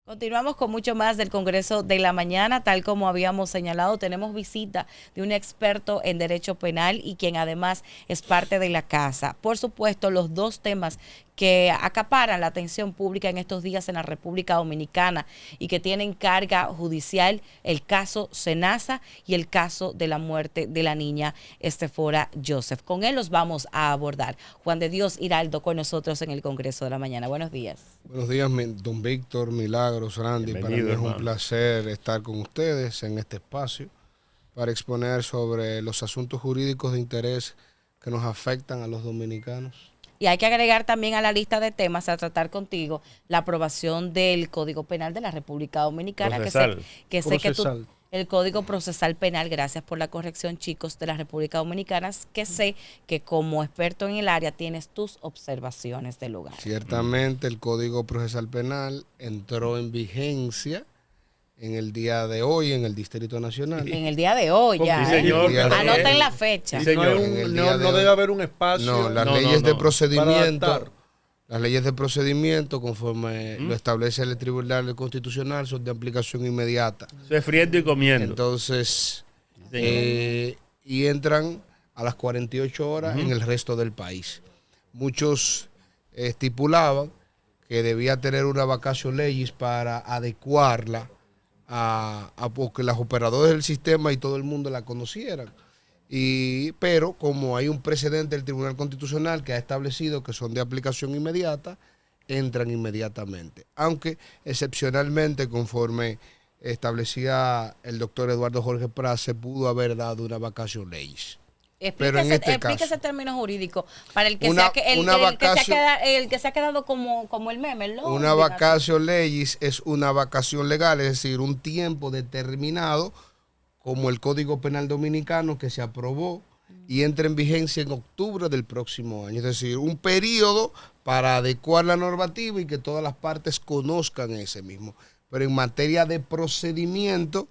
Continuamos con mucho más del Congreso de la Mañana. Tal como habíamos señalado, tenemos visita de un experto en derecho penal y quien además es parte de la casa. Por supuesto, los dos temas que acaparan la atención pública en estos días en la República Dominicana y que tienen carga judicial, el caso Senasa y el caso de la muerte de la niña Estefora Joseph. Con él los vamos a abordar. Juan de Dios Hiraldo con nosotros en el Congreso de la Mañana. Buenos días. Buenos días, don Víctor, Milagros, Randy. Para mí es un placer estar con ustedes en este espacio para exponer sobre los asuntos jurídicos de interés que nos afectan a los dominicanos. Y hay que agregar también a la lista de temas a tratar contigo la aprobación del Código Penal de la República Dominicana, que sé que tú, el Código Procesal Penal, gracias por la corrección, chicos, de la República Dominicana, que sé que como experto en el área tienes tus observaciones del lugar. Ciertamente el Código Procesal Penal entró en vigencia en el día de hoy en el Distrito Nacional. En el día de hoy, ya. Sí, señor. Anoten la fecha. Sí, señor. No debe haber un espacio. No, las leyes de procedimiento. Las leyes de procedimiento, conforme lo establece el Tribunal Constitucional, son de aplicación inmediata. Se friendo y comiendo. Entonces, y entran a las 48 horas en el resto del país. Muchos estipulaban que debía tener una vacatio legis para adecuarla a porque los operadores del sistema y todo el mundo la conocieran. Pero como hay un precedente del Tribunal Constitucional que ha establecido que son de aplicación inmediata, entran inmediatamente. Aunque excepcionalmente, conforme establecía el doctor Eduardo Jorge Prat, se pudo haber dado una vacatio legis. Explique ese término jurídico para el que se ha quedado como el meme, ¿no? Una vacatio legis es una vacación legal, es decir, un tiempo determinado, como el Código Penal Dominicano que se aprobó y entra en vigencia en octubre del próximo año. Es decir, un periodo para adecuar la normativa y que todas las partes conozcan ese mismo. Pero en materia de procedimiento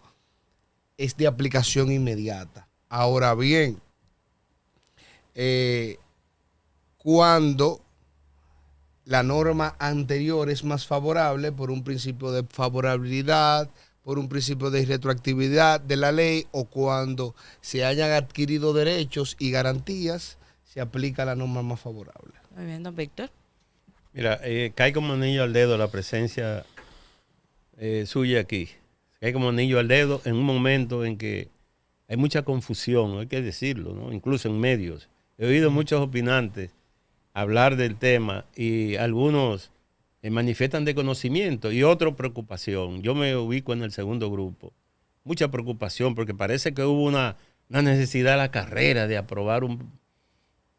es de aplicación inmediata. Ahora bien, cuando la norma anterior es más favorable por un principio de favorabilidad, por un principio de retroactividad de la ley, o cuando se hayan adquirido derechos y garantías, se aplica la norma más favorable. Muy bien, don Víctor. Mira, cae como anillo al dedo la presencia suya aquí. Cae como anillo al dedo en un momento en que hay mucha confusión, hay que decirlo, ¿no? Incluso en medios. He oído muchos opinantes hablar del tema y algunos manifiestan desconocimiento y otros preocupación. Yo me ubico en el segundo grupo. Mucha preocupación porque parece que hubo una necesidad a la carrera de aprobar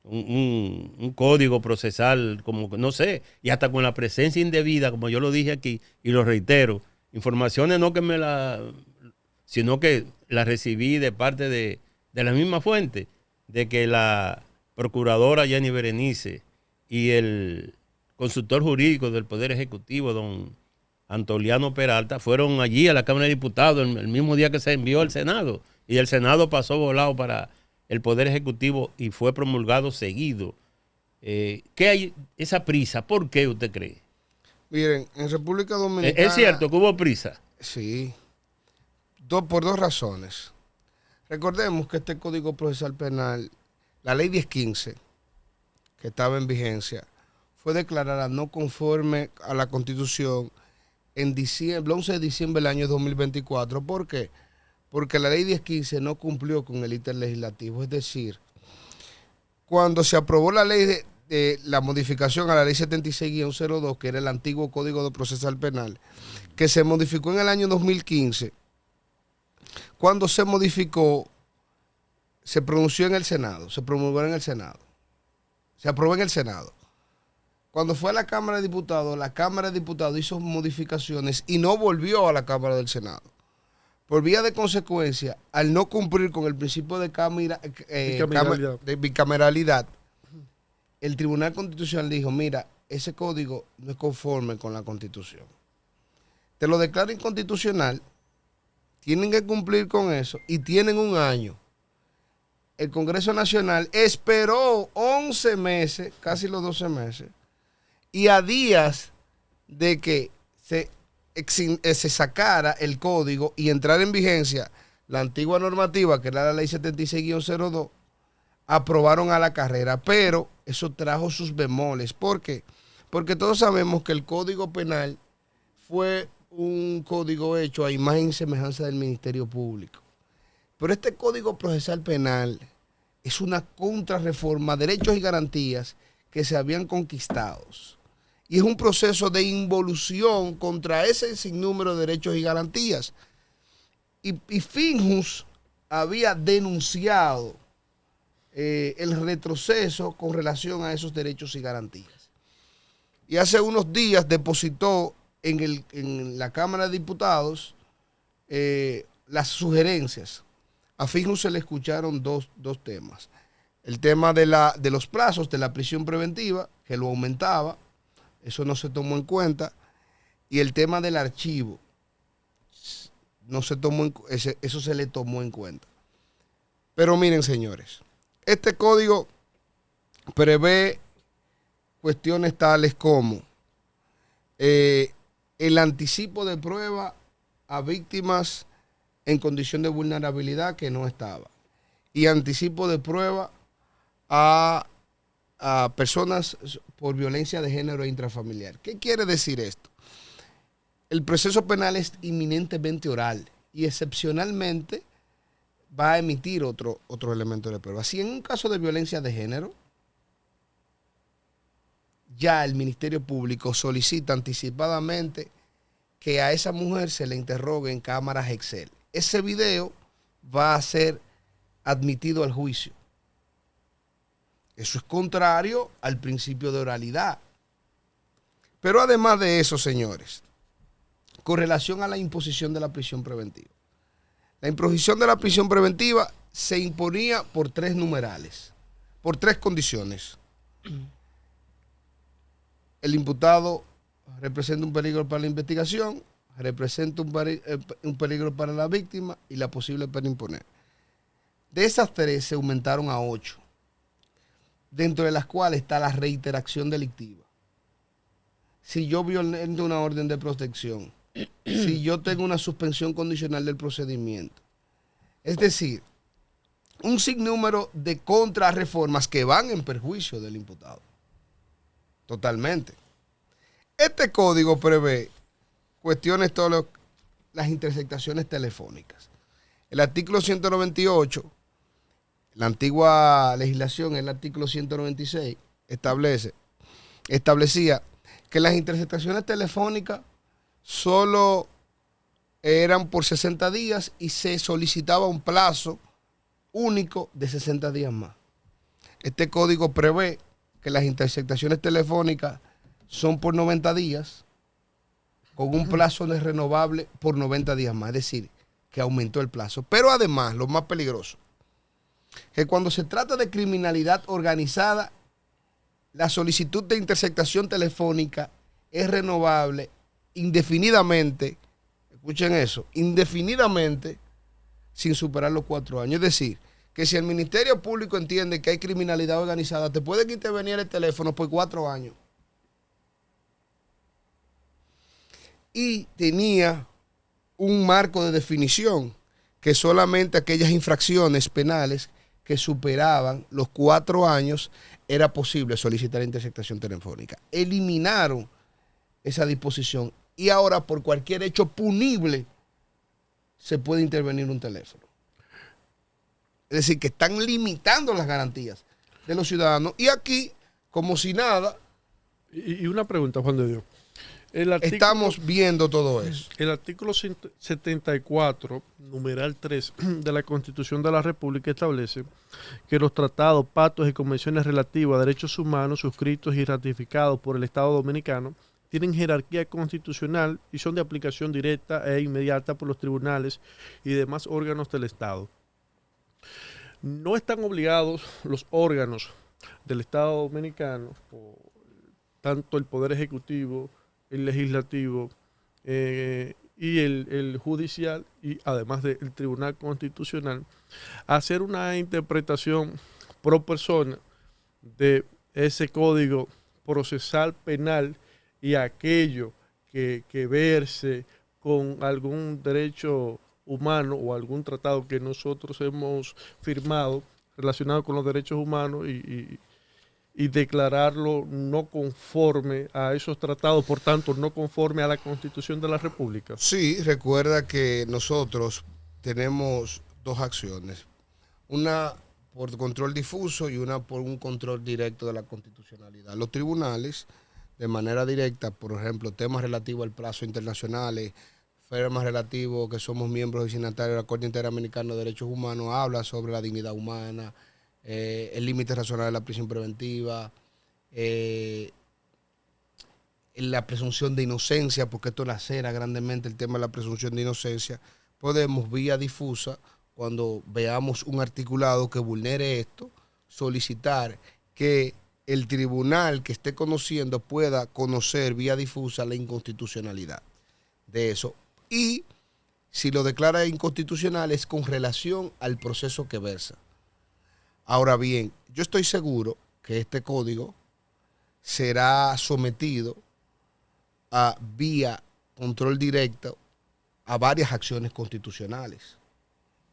un código procesal, como no sé, y hasta con la presencia indebida, como yo lo dije aquí y lo reitero, informaciones no que sino que las recibí de parte de la misma fuente, de que la procuradora Jenny Berenice y el consultor jurídico del Poder Ejecutivo, don Antoliano Peralta, fueron allí a la Cámara de Diputados el mismo día que se envió al Senado, y el Senado pasó volado para el Poder Ejecutivo y fue promulgado seguido. ¿Qué hay esa prisa? ¿Por qué usted cree? Miren, en República Dominicana... ¿Es cierto que hubo prisa? Sí, por dos razones. Recordemos que este Código Procesal Penal, la Ley 1015, que estaba en vigencia, fue declarada no conforme a la Constitución en diciembre, 11 de diciembre del año 2024. ¿Por qué? Porque la Ley 1015 no cumplió con el ítem legislativo. Es decir, cuando se aprobó la ley de la modificación a la Ley 76-02, que era el antiguo Código de Procesal Penal, que se modificó en el año 2015, cuando se modificó, se pronunció en el Senado, se promulgó en el Senado, se aprobó en el Senado. Cuando fue a la Cámara de Diputados hizo modificaciones y no volvió a la Cámara del Senado. Por vía de consecuencia, al no cumplir con el principio de bicameralidad, el Tribunal Constitucional dijo, mira, ese código no es conforme con la Constitución. Te lo declaro inconstitucional, tienen que cumplir con eso y tienen un año. El Congreso Nacional esperó 11 meses, casi los 12 meses, y a días de que se se sacara el código y entrara en vigencia la antigua normativa, que era la ley 76-02, aprobaron a la carrera, pero eso trajo sus bemoles. ¿Por qué? Porque todos sabemos que el Código Penal fue un código hecho a imagen y semejanza del Ministerio Público. Pero este Código Procesal Penal es una contrarreforma, derechos y garantías que se habían conquistado. Y es un proceso de involución contra ese sinnúmero de derechos y garantías. Y Finjus había denunciado el retroceso con relación a esos derechos y garantías. Y hace unos días depositó en la Cámara de Diputados las sugerencias. A Finjus se le escucharon dos temas. El tema de los plazos de la prisión preventiva, que lo aumentaba, eso no se tomó en cuenta. Y el tema del archivo, no se tomó eso se le tomó en cuenta. Pero miren, señores, este código prevé cuestiones tales como el anticipo de prueba a víctimas en condición de vulnerabilidad que no estaba, y anticipo de prueba a personas por violencia de género e intrafamiliar. ¿Qué quiere decir esto? El proceso penal es inminentemente oral y excepcionalmente va a emitir otro elemento de prueba. Si en un caso de violencia de género, ya el Ministerio Público solicita anticipadamente que a esa mujer se le interrogue en cámaras Excel. Ese video va a ser admitido al juicio. Eso es contrario al principio de oralidad. Pero además de eso, señores, con relación a la imposición de la prisión preventiva. La imposición de la prisión preventiva se imponía por 3 numerales, por 3 condiciones. El imputado representa un peligro para la investigación, representa un peligro para la víctima y la posible pena imponer. De esas 3 se aumentaron a 8, dentro de las cuales está la reiteración delictiva. Si yo violento una orden de protección, si yo tengo una suspensión condicional del procedimiento. Es decir, un sinnúmero de contrarreformas que van en perjuicio del imputado. Totalmente. Este código prevé cuestiones, todas las interceptaciones telefónicas. El artículo 198, la antigua legislación, el artículo 196, establecía que las interceptaciones telefónicas solo eran por 60 días y se solicitaba un plazo único de 60 días más. Este código prevé que las interceptaciones telefónicas son por 90 días con un plazo de renovable por 90 días más, es decir, que aumentó el plazo. Pero además, lo más peligroso, que cuando se trata de criminalidad organizada, la solicitud de interceptación telefónica es renovable indefinidamente, escuchen eso, indefinidamente, sin superar los 4 años. Es decir, que si el Ministerio Público entiende que hay criminalidad organizada, te pueden intervenir el teléfono por 4 años. Y tenía un marco de definición que solamente aquellas infracciones penales que superaban los 4 años era posible solicitar interceptación telefónica. Eliminaron esa disposición y ahora por cualquier hecho punible se puede intervenir un teléfono. Es decir, que están limitando las garantías de los ciudadanos. Y aquí, como si nada... Y una pregunta, Juan de Dios. Estamos viendo todo eso. El artículo 74, numeral 3 de la Constitución de la República establece que los tratados, pactos y convenciones relativos a derechos humanos suscritos y ratificados por el Estado Dominicano tienen jerarquía constitucional y son de aplicación directa e inmediata por los tribunales y demás órganos del Estado. No están obligados los órganos del Estado Dominicano, tanto el Poder Ejecutivo, el Legislativo y el Judicial, y además del Tribunal Constitucional, a hacer una interpretación pro persona de ese Código Procesal Penal y aquello que verse con algún derecho humano o algún tratado que nosotros hemos firmado relacionado con los derechos humanos y declararlo no conforme a esos tratados, por tanto, no conforme a la Constitución de la República. Sí, recuerda que nosotros tenemos dos acciones, una por control difuso y una por un control directo de la constitucionalidad. Los tribunales, de manera directa, por ejemplo, temas relativos al plazo internacionales, temas relativos que somos miembros destinatarios del Acuerdo Interamericano de Derechos Humanos, habla sobre la dignidad humana, el límite razonable de la prisión preventiva, la presunción de inocencia, porque esto lacera grandemente el tema de la presunción de inocencia. Podemos, vía difusa, cuando veamos un articulado que vulnere esto, solicitar que el tribunal que esté conociendo pueda conocer vía difusa la inconstitucionalidad de eso. Y si lo declara inconstitucional es con relación al proceso que versa. Ahora bien, yo estoy seguro que este código será sometido a vía control directo a varias acciones constitucionales.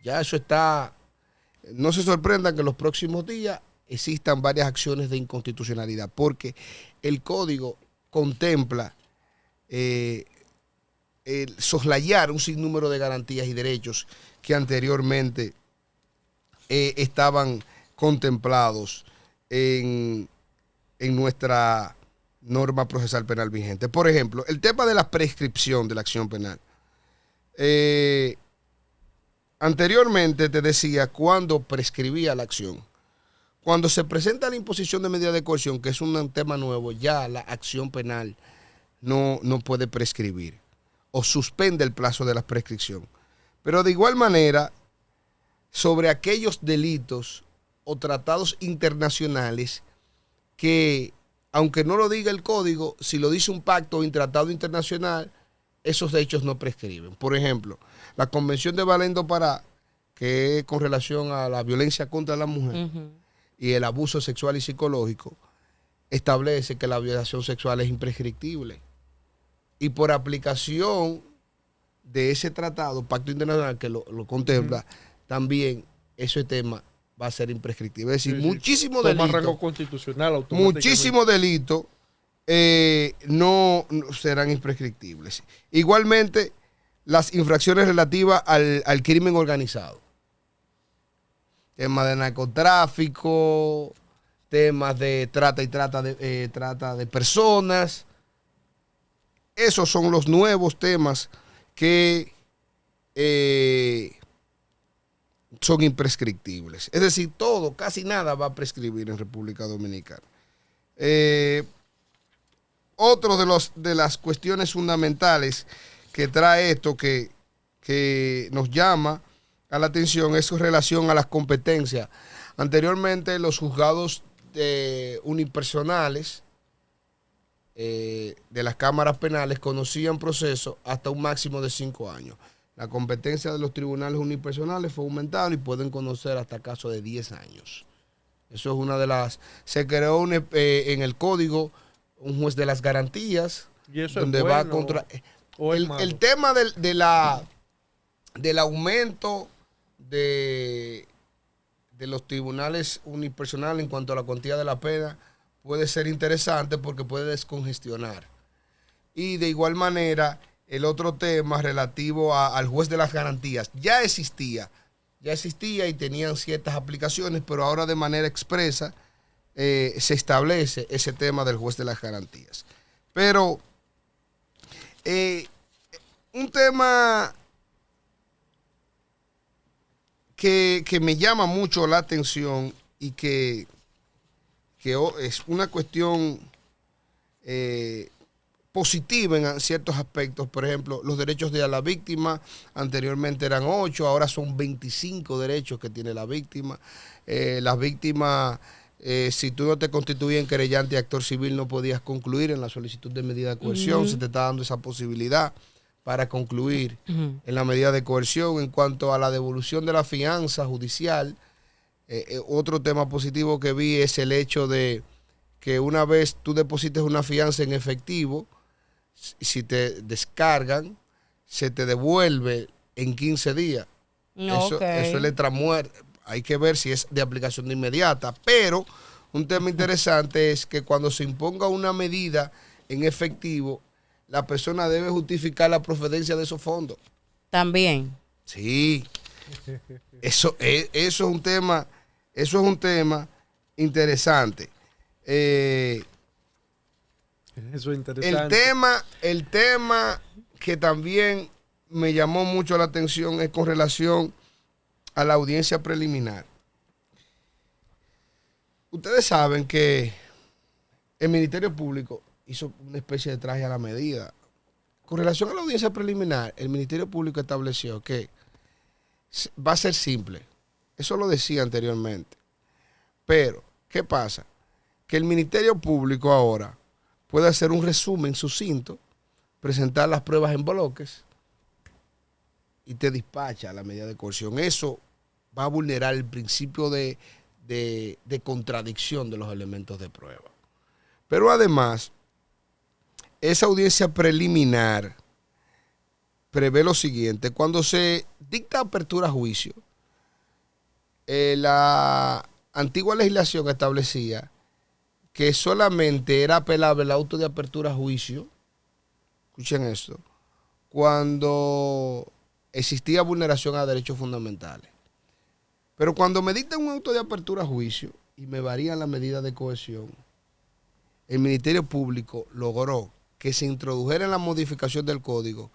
Ya eso está, no se sorprendan que en los próximos días existan varias acciones de inconstitucionalidad, porque el código contempla el soslayar un sinnúmero de garantías y derechos que anteriormente estaban contemplados en nuestra norma procesal penal vigente. Por ejemplo, el tema de la prescripción de la acción penal. Anteriormente te decía cuándo prescribía la acción. Cuando se presenta la imposición de medida de coerción, que es un tema nuevo, ya la acción penal no puede prescribir o suspende el plazo de la prescripción. Pero de igual manera, sobre aquellos delitos o tratados internacionales que, aunque no lo diga el código, si lo dice un pacto o un tratado internacional, esos hechos no prescriben. Por ejemplo, la Convención de Belém do Pará, que es con relación a la violencia contra la mujer y el abuso sexual y psicológico, establece que la violación sexual es imprescriptible. Y por aplicación de ese tratado, pacto internacional que lo contempla, también ese tema va a ser imprescriptible. Es decir, muchísimos delitos. Rango constitucional muchísimos delitos no serán imprescriptibles. Igualmente, las infracciones relativas al crimen organizado. Temas de narcotráfico, temas de trata de personas. Esos son los nuevos temas que son imprescriptibles. Es decir, todo, casi nada va a prescribir en República Dominicana. Otro de las cuestiones fundamentales que trae esto que nos llama a la atención es su relación a las competencias. Anteriormente los juzgados unipersonales de las cámaras penales conocían procesos hasta un máximo de 5 años. La competencia de los tribunales unipersonales fue aumentada y pueden conocer hasta casos de 10 años. Eso es una de las... Se creó en el código un juez de las garantías. ¿Y eso donde es bueno, va contra... El tema del aumento de los tribunales unipersonales en cuanto a la cuantía de la pena puede ser interesante porque puede descongestionar. Y de igual manera, el otro tema relativo al juez de las garantías ya existía y tenían ciertas aplicaciones, pero ahora de manera expresa se establece ese tema del juez de las garantías. Pero un tema que me llama mucho la atención y que es una cuestión positiva en ciertos aspectos. Por ejemplo, los derechos de la víctima anteriormente eran 8, ahora son 25 derechos que tiene la víctima. Las víctimas, si tú no te constituías en querellante y actor civil, no podías concluir en la solicitud de medida de coerción. Se te está dando esa posibilidad para concluir en la medida de coerción. En cuanto a la devolución de la fianza judicial, otro tema positivo que vi es el hecho de que una vez tú deposites una fianza en efectivo, Si te descargan, se te devuelve en 15 días. Eso es letra muerta. Hay que ver si es de aplicación de inmediata. Pero un tema interesante es que cuando se imponga una medida en efectivo, la persona debe justificar la procedencia de esos fondos. También. Sí. Eso es un tema interesante. Eso es interesante. El tema que también me llamó mucho la atención es con relación a la audiencia preliminar. Ustedes saben que el Ministerio Público hizo una especie de traje a la medida. Con relación a la audiencia preliminar, el Ministerio Público estableció que va a ser simple. Eso lo decía anteriormente. Pero, ¿qué pasa? Que el Ministerio Público ahora puede hacer un resumen sucinto, presentar las pruebas en bloques y te despacha la medida de coerción. Eso va a vulnerar el principio de contradicción de los elementos de prueba. Pero además, esa audiencia preliminar prevé lo siguiente: cuando se dicta apertura a juicio, la antigua legislación establecía que solamente era apelable el auto de apertura a juicio, escuchen esto, cuando existía vulneración a derechos fundamentales. Pero cuando me dictan un auto de apertura a juicio y me varían las medidas de coerción, el Ministerio Público logró que se introdujera en la modificación del código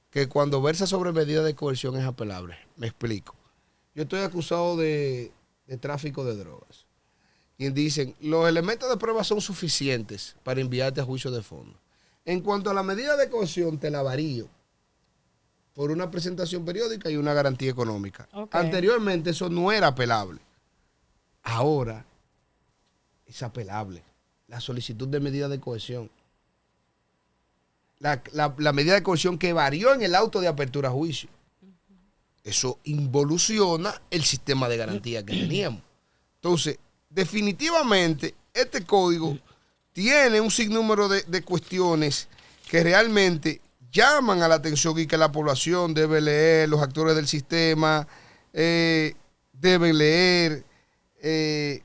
que cuando versa sobre medidas de coerción es apelable. Me explico. Yo estoy acusado de tráfico de drogas. Y dicen, los elementos de prueba son suficientes para enviarte a juicio de fondo. En cuanto a la medida de coerción, te la varío por una presentación periódica y una garantía económica. Okay. Anteriormente eso no era apelable. Ahora es apelable. La solicitud de medida de coerción. La medida de coerción que varió en el auto de apertura a juicio. Eso involuciona el sistema de garantía que teníamos. Entonces, definitivamente, este código tiene un sinnúmero de cuestiones que realmente llaman a la atención y que la población debe leer, los actores del sistema deben leer. Te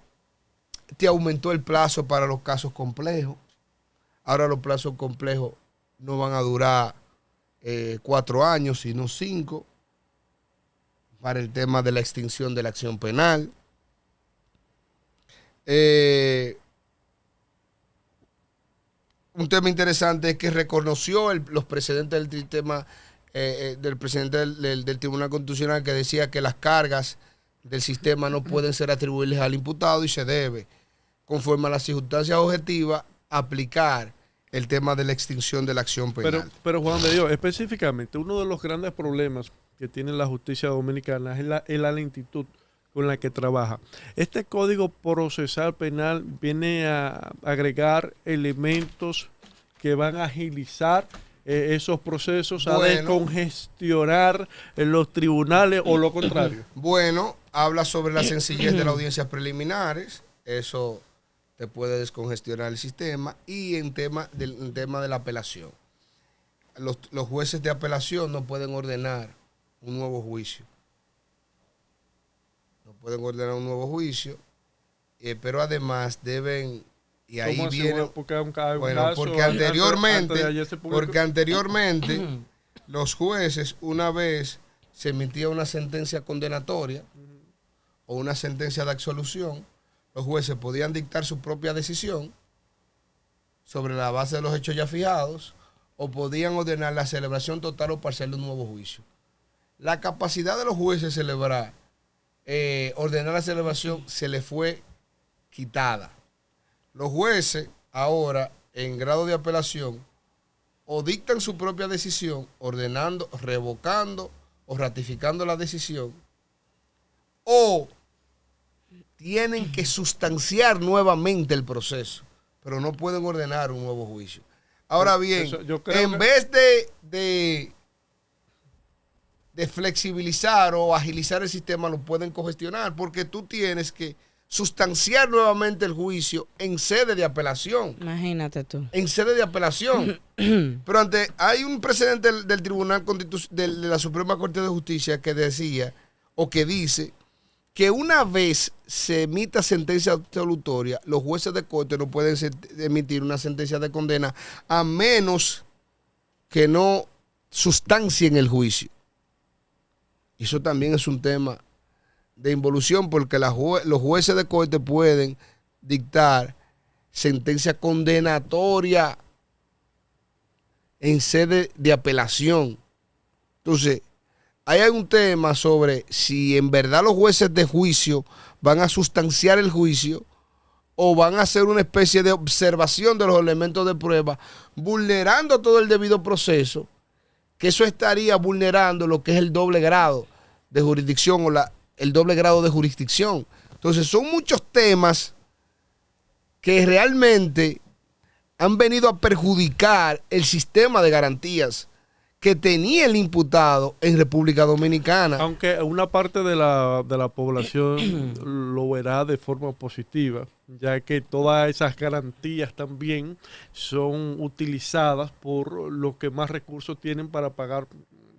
aumentó el plazo para los casos complejos. Ahora los plazos complejos no van a durar 4 años, sino 5, para el tema de la extinción de la acción penal. Un tema interesante es que reconoció los precedentes del sistema, del presidente del Tribunal Constitucional, que decía que las cargas del sistema no pueden ser atribuibles al imputado y se debe, conforme a las circunstancias objetivas, aplicar el tema de la extinción de la acción penal. Pero Juan de Dios, específicamente, uno de los grandes problemas que tiene la justicia dominicana es la lentitud con la que trabaja. Este Código Procesal Penal viene a agregar elementos que van a agilizar esos procesos, a descongestionar los tribunales, o lo contrario. Bueno, habla sobre la sencillez de las audiencias preliminares, eso te puede descongestionar el sistema, y en tema de la apelación. Los jueces de apelación no pueden ordenar un nuevo juicio. Pueden ordenar un nuevo juicio, pero además deben, y ahí viene, porque anteriormente los jueces, una vez se emitía una sentencia condenatoria o una sentencia de absolución, los jueces podían dictar su propia decisión sobre la base de los hechos ya fijados, o podían ordenar la celebración total o parcial de un nuevo juicio. La capacidad de los jueces de celebrar ordenar la celebración se le fue quitada. Los jueces ahora, en grado de apelación, o dictan su propia decisión, ordenando, revocando o ratificando la decisión, o tienen que sustanciar nuevamente el proceso, pero no pueden ordenar un nuevo juicio. Ahora bien, en vez de flexibilizar o agilizar el sistema, lo pueden congestionar, porque tú tienes que sustanciar nuevamente el juicio en sede de apelación. Imagínate tú. En sede de apelación. Pero hay un precedente del Tribunal de la Suprema Corte de Justicia que decía, o que dice, que una vez se emita sentencia absolutoria, los jueces de corte no pueden emitir una sentencia de condena a menos que no sustancien el juicio. Eso también es un tema de involución, porque los jueces de corte pueden dictar sentencia condenatoria en sede de apelación. Entonces, hay un tema sobre si en verdad los jueces de juicio van a sustanciar el juicio o van a hacer una especie de observación de los elementos de prueba, vulnerando todo el debido proceso, que eso estaría vulnerando lo que es el doble grado de jurisdicción o el doble grado de jurisdicción. Entonces, son muchos temas que realmente han venido a perjudicar el sistema de garantías que tenía el imputado en República Dominicana. Aunque una parte de la población lo verá de forma positiva, ya que todas esas garantías también son utilizadas por los que más recursos tienen para pagar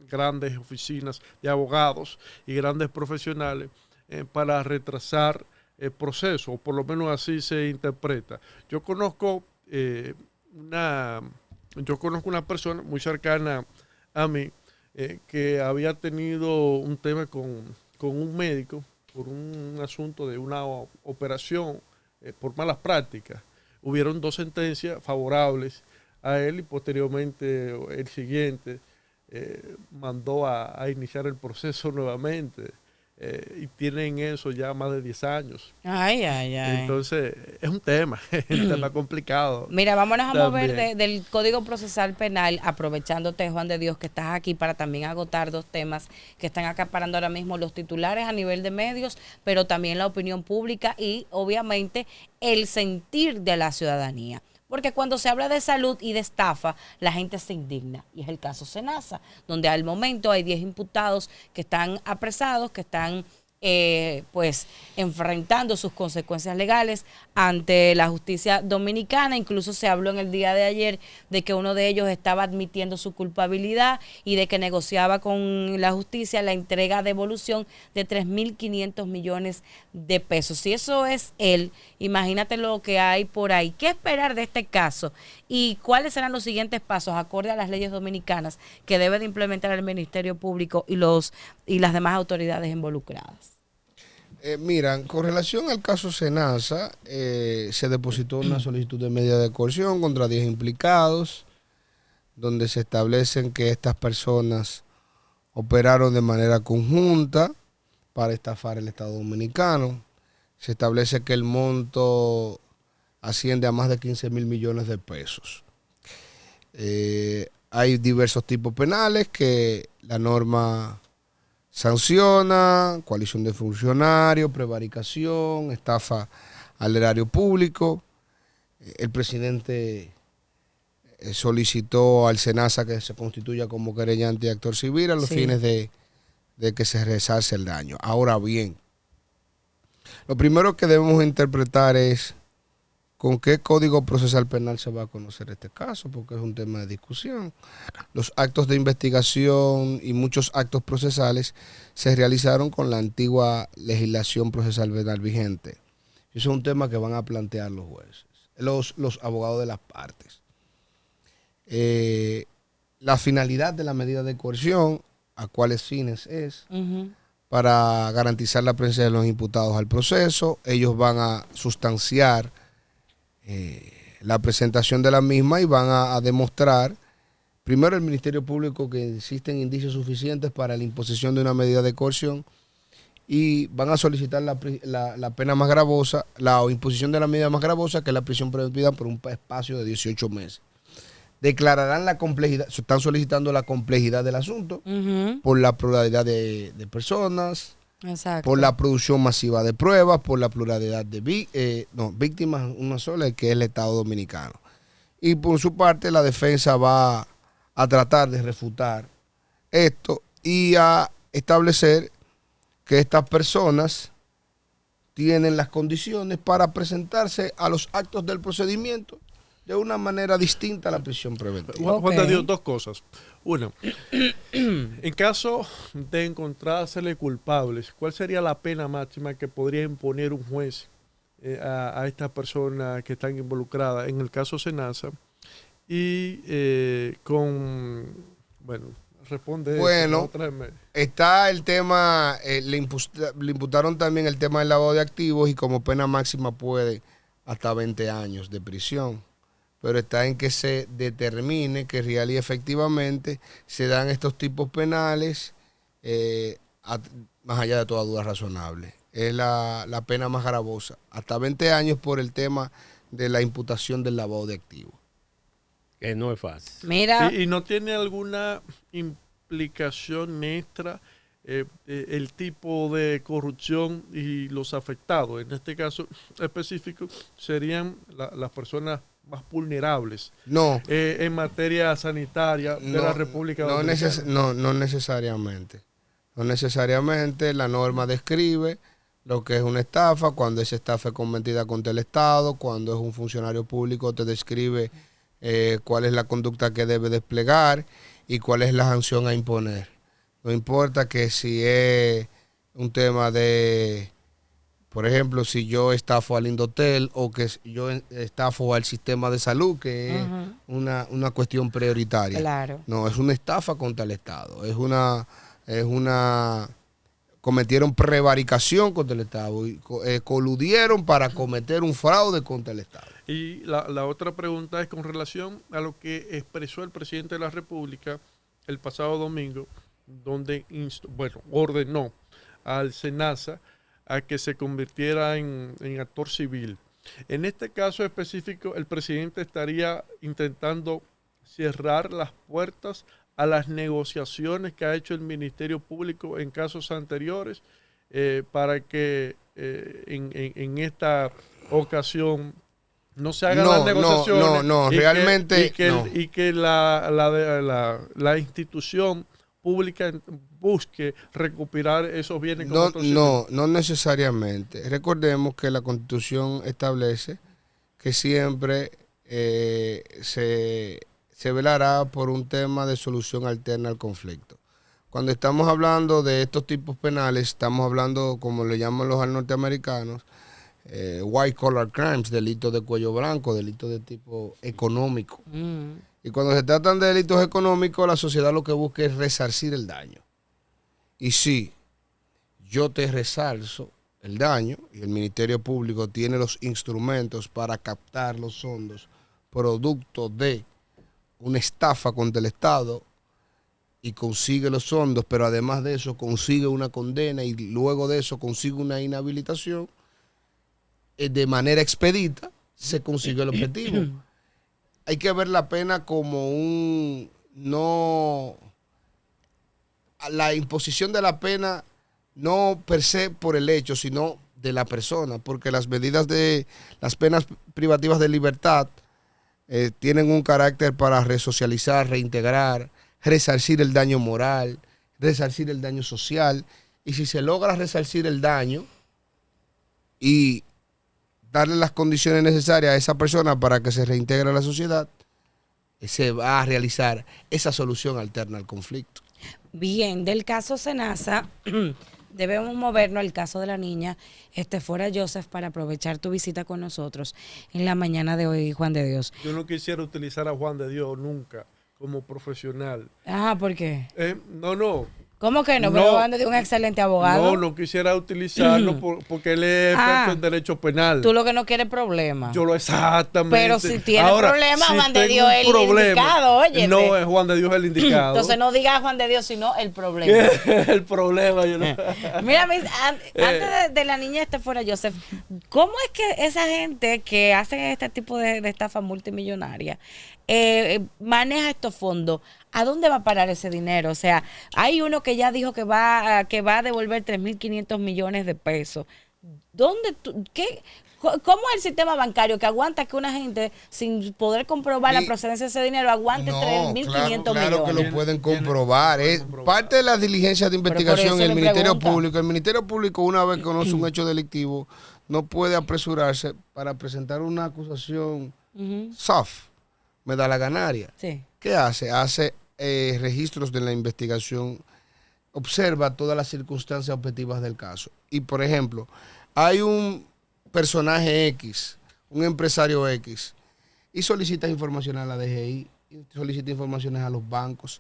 grandes oficinas de abogados y grandes profesionales para retrasar el proceso, o por lo menos así se interpreta. Yo conozco una persona muy cercana a mí que había tenido un tema con un médico por un asunto de una operación por malas prácticas. Hubieron 2 sentencias favorables a él y posteriormente el siguiente mandó a iniciar el proceso nuevamente. Y tienen eso ya más de 10 años. Ay, ay, ay. Entonces, es un tema complicado. Mira, vámonos a también mover del Código Procesal Penal, aprovechándote, Juan de Dios, que estás aquí para también agotar 2 temas que están acaparando ahora mismo los titulares a nivel de medios, pero también la opinión pública y, obviamente, el sentir de la ciudadanía. Porque cuando se habla de salud y de estafa, la gente se indigna. Y es el caso Senasa, donde al momento hay 10 imputados que están apresados, que están pues enfrentando sus consecuencias legales ante la justicia dominicana. Incluso se habló en el día de ayer de que uno de ellos estaba admitiendo su culpabilidad y de que negociaba con la justicia la entrega de devolución de 3.500 millones de pesos. Si eso es él, imagínate lo que hay por ahí. ¿Qué esperar de este caso? ¿Y cuáles serán los siguientes pasos acorde a las leyes dominicanas que debe de implementar el Ministerio Público y las demás autoridades involucradas? Mira, con relación al caso Senasa, se depositó una solicitud de medida de coerción contra 10 implicados, donde se establecen que estas personas operaron de manera conjunta para estafar el Estado Dominicano. Se establece que el monto asciende a más de 15.000 millones de pesos. Hay diversos tipos penales que la norma sanciona: coalición de funcionarios, prevaricación, estafa al erario público. El presidente solicitó al Senasa que se constituya como querellante y actor civil a los fines de que se resarce el daño. Ahora bien, lo primero que debemos interpretar es con qué Código Procesal Penal se va a conocer este caso, porque es un tema de discusión. Los actos de investigación y muchos actos procesales se realizaron con la antigua legislación procesal penal vigente. Eso es un tema que van a plantear los jueces, los abogados de las partes. La finalidad de la medida de coerción, ¿a cuáles fines es? Para garantizar la presencia de los imputados al proceso. Ellos van a sustanciar la presentación de la misma y van a demostrar, primero, el Ministerio Público, que existen indicios suficientes para la imposición de una medida de coerción, y van a solicitar la pena más gravosa, la imposición de la medida más gravosa, que es la prisión preventiva por un espacio de 18 meses. Declararán la complejidad, están solicitando la complejidad del asunto por la pluralidad de personas. Exacto. Por la producción masiva de pruebas, por la pluralidad de víctimas, una sola, que es el Estado Dominicano. Y por su parte, la defensa va a tratar de refutar esto y a establecer que estas personas tienen las condiciones para presentarse a los actos del procedimiento de una manera distinta a la prisión preventiva. Juan de Dios, dos cosas. Una, en caso de encontrársele culpables, ¿cuál sería la pena máxima que podría imponer un juez a estas personas que están involucradas en el caso Senasa? Y responde. Bueno, está el tema, le imputaron también el tema del lavado de activos y como pena máxima puede hasta 20 años de prisión. Pero está en que se determine que real y efectivamente se dan estos tipos penales más allá de toda duda razonable. Es la pena más gravosa, hasta 20 años por el tema de la imputación del lavado de activos. Que no es fácil. Mira. ¿Y no tiene alguna implicación extra el tipo de corrupción y los afectados? En este caso específico serían las personas más vulnerables en materia sanitaria de la República Dominicana. No necesariamente. No necesariamente. La norma describe lo que es una estafa, cuando esa estafa es cometida contra el Estado, cuando es un funcionario público te describe cuál es la conducta que debe desplegar y cuál es la sanción a imponer. No importa que si es un tema de, por ejemplo, si yo estafo al Indotel o que yo estafo al sistema de salud, que es una cuestión prioritaria. Claro. No, es una estafa contra el Estado. Cometieron prevaricación contra el Estado y coludieron para cometer un fraude contra el Estado. Y la otra pregunta es con relación a lo que expresó el presidente de la República el pasado domingo, donde ordenó al Senasa a que se convirtiera en actor civil. En este caso específico, el presidente estaría intentando cerrar las puertas a las negociaciones que ha hecho el Ministerio Público en casos anteriores para que en esta ocasión no se hagan las negociaciones. Realmente y que la institución pública busque recuperar esos bienes. No necesariamente. Recordemos que la Constitución establece que siempre se velará por un tema de solución alterna al conflicto. Cuando estamos hablando de estos tipos penales, estamos hablando, como le llaman los norteamericanos, white collar crimes, delitos de cuello blanco, delitos de tipo económico. Y cuando se tratan de delitos económicos, la sociedad lo que busca es resarcir el daño. Y si yo te resarzo el daño, y el Ministerio Público tiene los instrumentos para captar los fondos producto de una estafa contra el Estado y consigue los fondos, pero además de eso consigue una condena y luego de eso consigue una inhabilitación, de manera expedita se consigue el objetivo. Hay que ver la pena como la imposición de la pena no per se por el hecho, sino de la persona, porque las penas privativas de libertad tienen un carácter para resocializar, reintegrar, resarcir el daño moral, resarcir el daño social, y si se logra resarcir el daño y darle las condiciones necesarias a esa persona para que se reintegre a la sociedad, se va a realizar esa solución alterna al conflicto. Bien, del caso Senasa, debemos movernos al caso de la niña Estefora Joseph para aprovechar tu visita con nosotros en la mañana de hoy, Juan de Dios. Yo no quisiera utilizar a Juan de Dios nunca como profesional. ¿Por qué? No. ¿Cómo que no? Pero Juan de Dios es un excelente abogado. No quisiera utilizarlo porque él es experto en derecho penal. Tú lo que no quieres problema. Yo lo exactamente. Pero si tiene problema, Juan de Dios es el indicado, oye. No, es Juan de Dios el indicado. Entonces no digas Juan de Dios, sino el problema. El problema, yo no. Mira, antes de la niña Estefora Joseph, ¿cómo es que esa gente que hace este tipo de estafa multimillonaria maneja estos fondos? ¿A dónde va a parar ese dinero? O sea, hay uno que ya dijo que va a devolver 3.500 millones de pesos. ¿Cómo es el sistema bancario que aguanta que una gente, sin poder comprobar la procedencia de ese dinero, aguante 3.500 claro que millones? lo pueden comprobar. Es parte de las diligencias de investigación en el Ministerio Público. El Ministerio Público, una vez que conoce un hecho delictivo, no puede apresurarse para presentar una acusación soft, me da la ganaria. Sí. ¿Qué hace? Hace registros de la investigación, observa todas las circunstancias objetivas del caso. Y, por ejemplo, hay un personaje X, un empresario X, y solicita información a la DGI, y solicita informaciones a los bancos.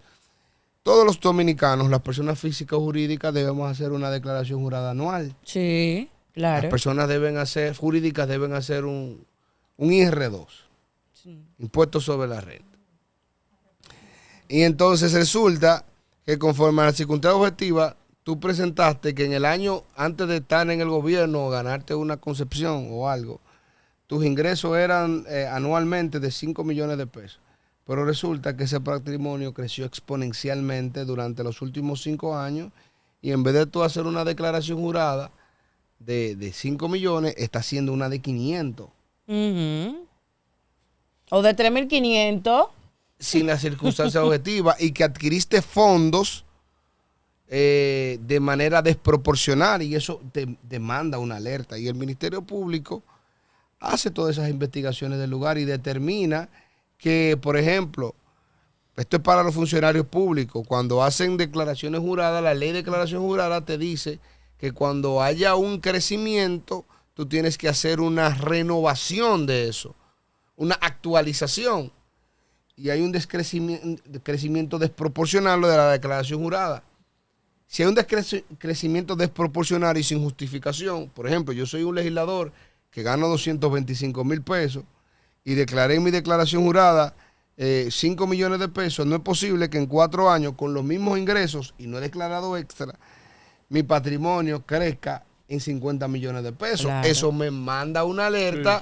Todos los dominicanos, las personas físicas o jurídicas, debemos hacer una declaración jurada anual. Sí, claro. Las personas jurídicas deben hacer un IR2, impuesto sobre la renta. Y entonces resulta que conforme a la circunstancia objetiva, tú presentaste que en el año antes de estar en el gobierno o ganarte una concepción o algo, tus ingresos eran anualmente de 5 millones de pesos. Pero resulta que ese patrimonio creció exponencialmente durante los últimos 5 años y en vez de tú hacer una declaración jurada de 5 millones, está haciendo una de 500. O de 3.500. Sin la circunstancia objetiva y que adquiriste fondos de manera desproporcional y eso te demanda una alerta. Y el Ministerio Público hace todas esas investigaciones del lugar y determina que, por ejemplo, esto es para los funcionarios públicos, cuando hacen declaraciones juradas, la ley de declaración jurada te dice que cuando haya un crecimiento, tú tienes que hacer una renovación de eso, una actualización. Y hay un crecimiento desproporcional de la declaración jurada. Si hay un crecimiento desproporcional y sin justificación, por ejemplo, yo soy un legislador que gano 225 mil pesos y declaré en mi declaración jurada 5 millones de pesos, no es posible que en 4 años, con los mismos ingresos y no he declarado extra, mi patrimonio crezca en 50 millones de pesos. Claro. Eso me manda una alerta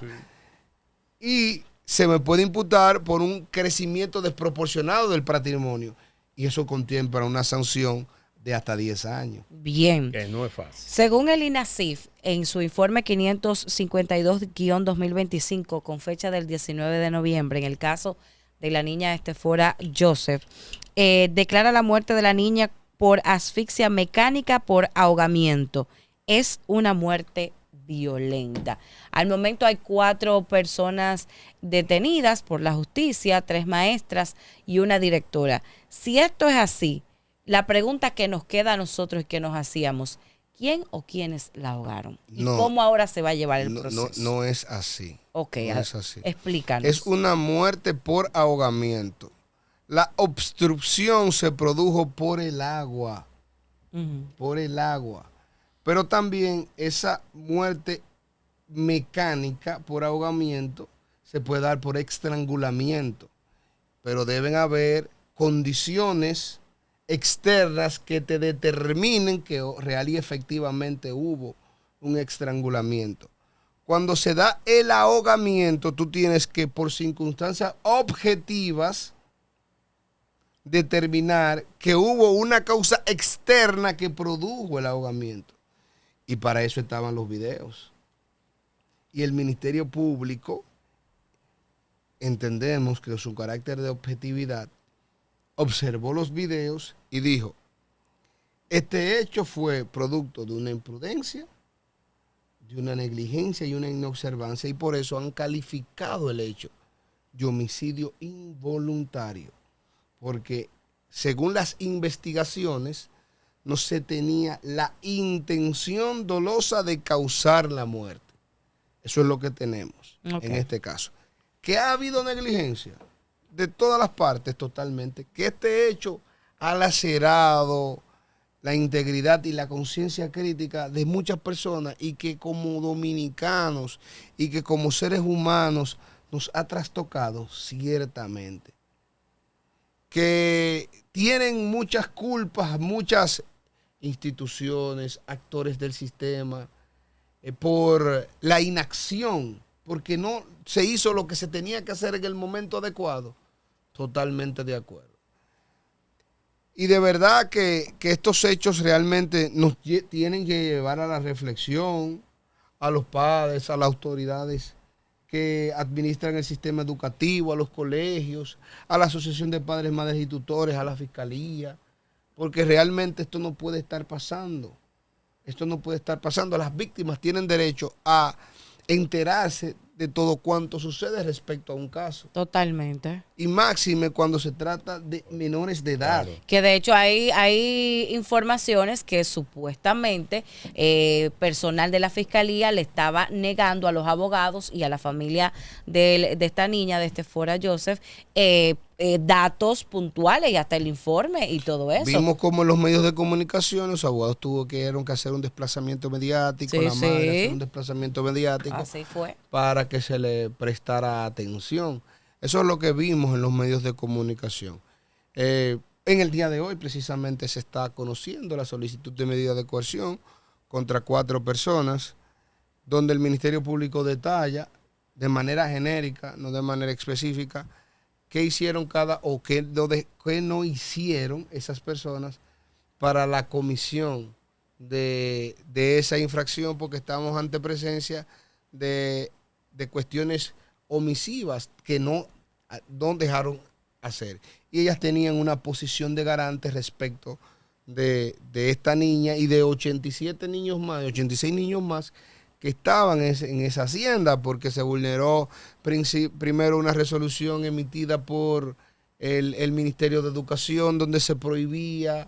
y se me puede imputar por un crecimiento desproporcionado del patrimonio. Y eso contempla una sanción de hasta 10 años. Bien. Que no es fácil. Según el INASIF, en su informe 552-2025, con fecha del 19 de noviembre, en el caso de la niña Estefora Joseph, declara la muerte de la niña por asfixia mecánica por ahogamiento. Es una muerte violenta. Al momento hay 4 personas detenidas por la justicia, 3 maestras y una directora. Si esto es así, la pregunta que nos queda a nosotros y que nos hacíamos, ¿quién o quiénes la ahogaron? ¿Y cómo ahora se va a llevar el proceso? No es así. Ok, no es así. Explícanos. Es una muerte por ahogamiento. La obstrucción se produjo por el agua. Por el agua. Pero también esa muerte mecánica por ahogamiento se puede dar por estrangulamiento. Pero deben haber condiciones externas que te determinen que real y efectivamente hubo un estrangulamiento. Cuando se da el ahogamiento, tú tienes que, por circunstancias objetivas, determinar que hubo una causa externa que produjo el ahogamiento. Y para eso estaban los videos. Y el Ministerio Público, entendemos que su carácter de objetividad, observó los videos y dijo, este hecho fue producto de una imprudencia, de una negligencia y una inobservancia, y por eso han calificado el hecho de homicidio involuntario, porque según las investigaciones no se tenía la intención dolosa de causar la muerte. Eso es lo que tenemos en este caso. ¿Que ha habido negligencia? De todas las partes, totalmente. Que este hecho ha lacerado la integridad y la conciencia crítica de muchas personas y que como dominicanos y que como seres humanos nos ha trastocado ciertamente. Que tienen muchas culpas, muchas instituciones, actores del sistema, por la inacción, porque no se hizo lo que se tenía que hacer en el momento adecuado. Totalmente de acuerdo. Y de verdad que estos hechos realmente nos tienen que llevar a la reflexión, a los padres, a las autoridades que administran el sistema educativo, a los colegios, a la Asociación de Padres, Madres y Tutores, a la Fiscalía, porque realmente esto no puede estar pasando. Esto no puede estar pasando. Las víctimas tienen derecho a enterarse de todo cuanto sucede respecto a un caso. Totalmente. Y máxime cuando se trata de menores de edad. Claro. Que de hecho hay informaciones que supuestamente personal de la fiscalía le estaba negando a los abogados y a la familia de esta niña, de Estefora Joseph, datos puntuales y hasta el informe y todo eso. Vimos como en los medios de comunicación los abogados tuvieron que hacer un desplazamiento mediático, Sí, la madre sí. hacer un desplazamiento mediático Así fue. para que se le prestara atención. Eso es lo que vimos en los medios de comunicación. En el día de hoy precisamente se está conociendo la solicitud de medida de coerción contra 4 personas, donde el Ministerio Público detalla de manera genérica, no de manera específica, qué hicieron qué no hicieron esas personas para la comisión de esa infracción, porque estamos ante presencia de cuestiones omisivas que no dejaron hacer. Y ellas tenían una posición de garante respecto de esta niña y de 87 niños más, de 86 niños más que estaban en esa hacienda, porque se vulneró primero una resolución emitida por el Ministerio de Educación donde se prohibía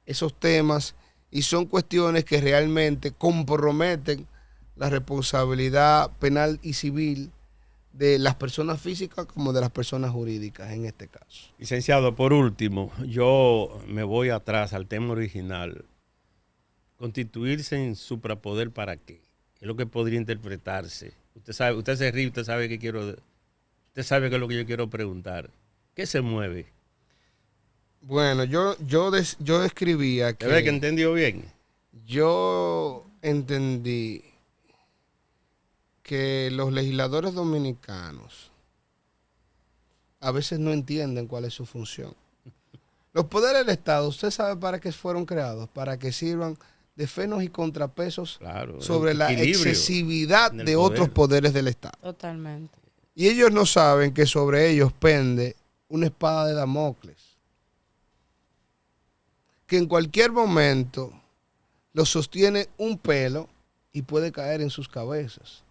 esos temas, y son cuestiones que realmente comprometen la responsabilidad penal y civil de las personas físicas como de las personas jurídicas en este caso. Licenciado, por último, yo me voy atrás al tema original. ¿Constituirse en suprapoder para qué? Es lo que podría interpretarse. Usted sabe, usted se ríe, usted sabe qué es lo que yo quiero preguntar. ¿Qué se mueve? Bueno, yo escribía que... ¿Se ve que entendió bien? Yo entendí que los legisladores dominicanos a veces no entienden cuál es su función. Los poderes del Estado, ¿usted sabe para qué fueron creados? Para que sirvan de frenos y contrapesos, Claro, sobre la equilibrio excesividad en el de poder. otros poderes del Estado. Totalmente. Y ellos no saben que sobre ellos pende una espada de Damocles, que en cualquier momento los sostiene un pelo y puede caer en sus cabezas.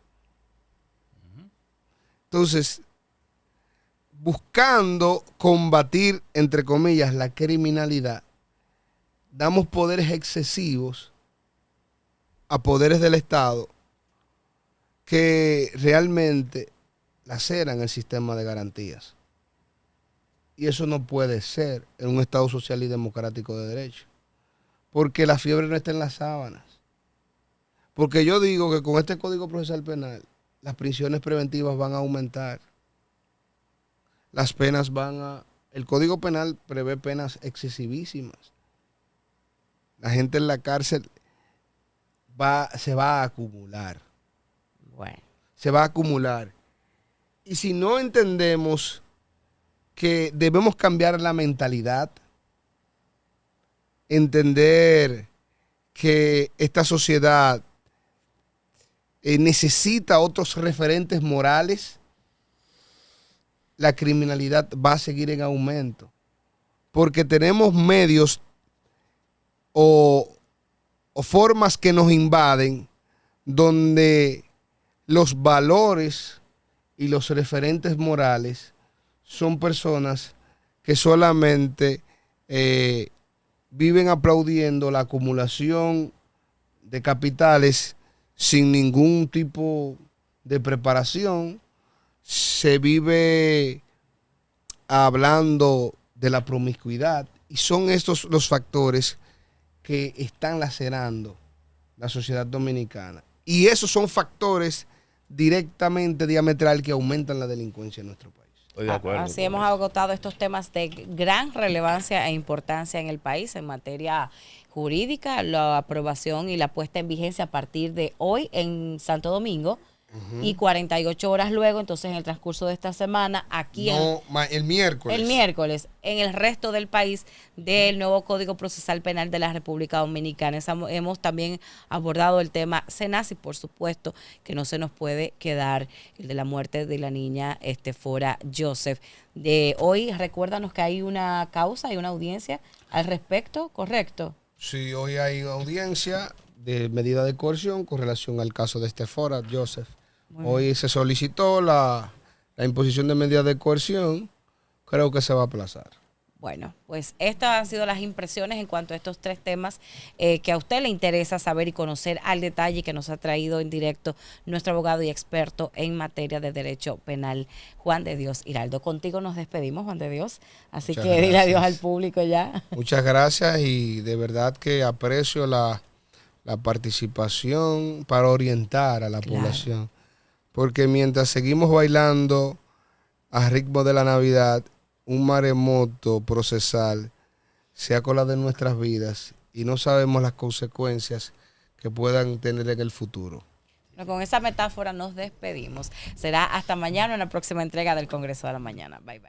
Entonces, buscando combatir, entre comillas, la criminalidad, damos poderes excesivos a poderes del Estado que realmente laceran el sistema de garantías. Y eso no puede ser en un Estado social y democrático de derecho. Porque la fiebre no está en las sábanas. Porque yo digo que con este Código Procesal Penal, las prisiones preventivas van a aumentar. Las penas el Código Penal prevé penas excesivísimas. La gente en la cárcel se va a acumular. Bueno. Se va a acumular. Y si no entendemos que debemos cambiar la mentalidad, entender que esta sociedad necesita otros referentes morales, la criminalidad va a seguir en aumento. Porque tenemos medios o formas que nos invaden donde los valores y los referentes morales son personas que solamente viven aplaudiendo la acumulación de capitales sin ningún tipo de preparación. Se vive hablando de la promiscuidad, y son estos los factores que están lacerando la sociedad dominicana. Y esos son factores directamente diametral que aumentan la delincuencia en nuestro país. Estoy de acuerdo. Así con hemos eso. agotado estos temas de gran relevancia e importancia en el país en materia jurídica, la aprobación y la puesta en vigencia a partir de hoy en Santo Domingo y 48 horas luego, entonces en el transcurso de esta semana, aquí el miércoles. El miércoles, en el resto del país, del nuevo Código Procesal Penal de la República Dominicana. Hemos también abordado el tema Senasa y por supuesto que no se nos puede quedar el de la muerte de la niña Fora Joseph. De hoy, recuérdanos que hay una causa, hay una audiencia al respecto, ¿correcto? Sí, hoy hay audiencia de medida de coerción con relación al caso de Fora Joseph. Hoy se solicitó la imposición de medidas de coerción. Creo que se va a aplazar. Bueno, pues estas han sido las impresiones en cuanto a estos 3 temas que a usted le interesa saber y conocer al detalle, que nos ha traído en directo nuestro abogado y experto en materia de derecho penal, Juan de Dios Hiraldo. Contigo nos despedimos, Juan de Dios, así Muchas que gracias. dile adiós al público ya. Muchas gracias y de verdad que aprecio la participación para orientar a la población, porque mientras seguimos bailando a ritmo de la Navidad, un maremoto procesal se ha colado en nuestras vidas y no sabemos las consecuencias que puedan tener en el futuro. Bueno, con esa metáfora nos despedimos. Será hasta mañana en la próxima entrega del Congreso de la Mañana. Bye, bye.